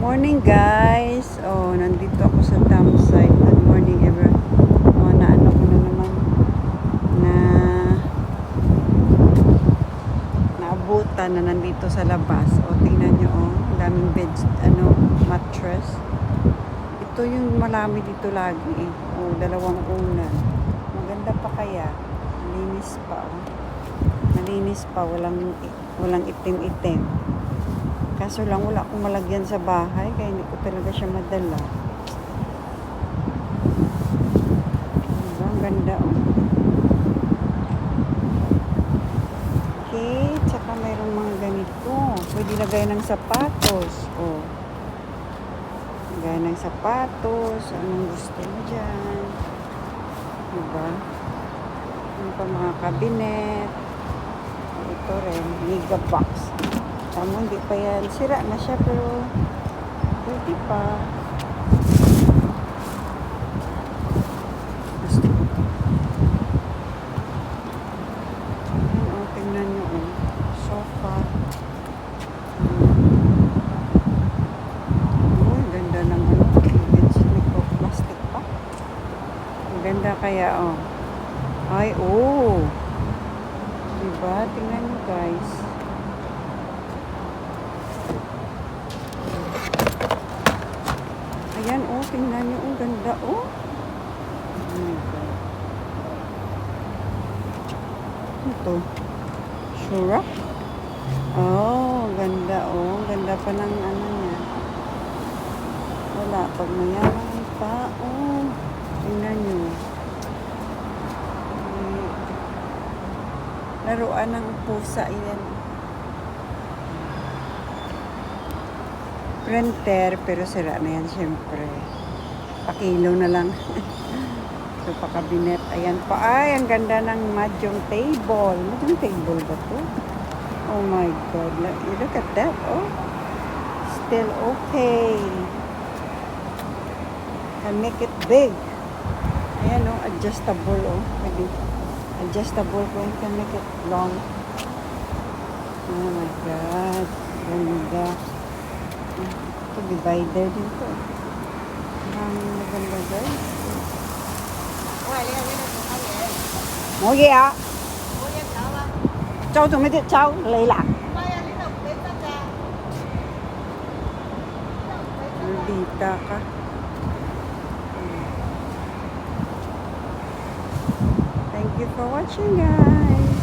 Morning guys. Oh, nandito ako sa campsite. Good morning everyone. Oh, naano ko na naman na naabutan na nandito sa labas. Oh, tingnan niyo oh, daming bed, mattress. Ito yung marami dito lagi eh. Oh, dalawang unan. Maganda pa kaya. Malinis pa oh. Malinis pa, walang itim-itim. Kaso lang wala akong malagyan sa bahay kaya hindi ko talaga siya madala. Diba? Ang ganda oh. Okay, tsaka mayroong mga ganito. Pwede lagay ng sapatos. Oh. Lagay ng sapatos. Anong gusto mo dyan? Diba? Ano pa mga cabinet. Ito rin, mega box. Tamo, hindi pa yan. Sira na siya pero pwede pa. Gusto ko ito. Ayan o, tingnan nyo o. Sofa. Oh, ganda naman. May plastic pa. Ang ganda kaya o. Ay, oh. Diba? Tingnan nyo guys. Ayan, oh, tingnan nyo, oh, ganda, oh. Oh my God. Ito. Shura? Oh, ganda, oh. Ganda pa ng ano niya. Wala, pag mayaman pa, oh. Tingnan nyo. Laruan ng pusa, yan. Printer, pero sira na yan syempre. Pakilo na lang. Ito pa kabinet. Ayan pa. Ay, ang ganda ng mahjong table. Mahjong table ba to? Oh my God. Look at that. Oh. Still okay. Can make it big. Ayan oh, adjustable oh. Pwede. Adjustable ko. Can make it long. Oh my God. Ganda. Ito, divider din to. Ang maganda guys. Mua gì ạ? Cháu tụi mấy đứa cháu lấy lạc. Lolita ka. Thank you for watching guys.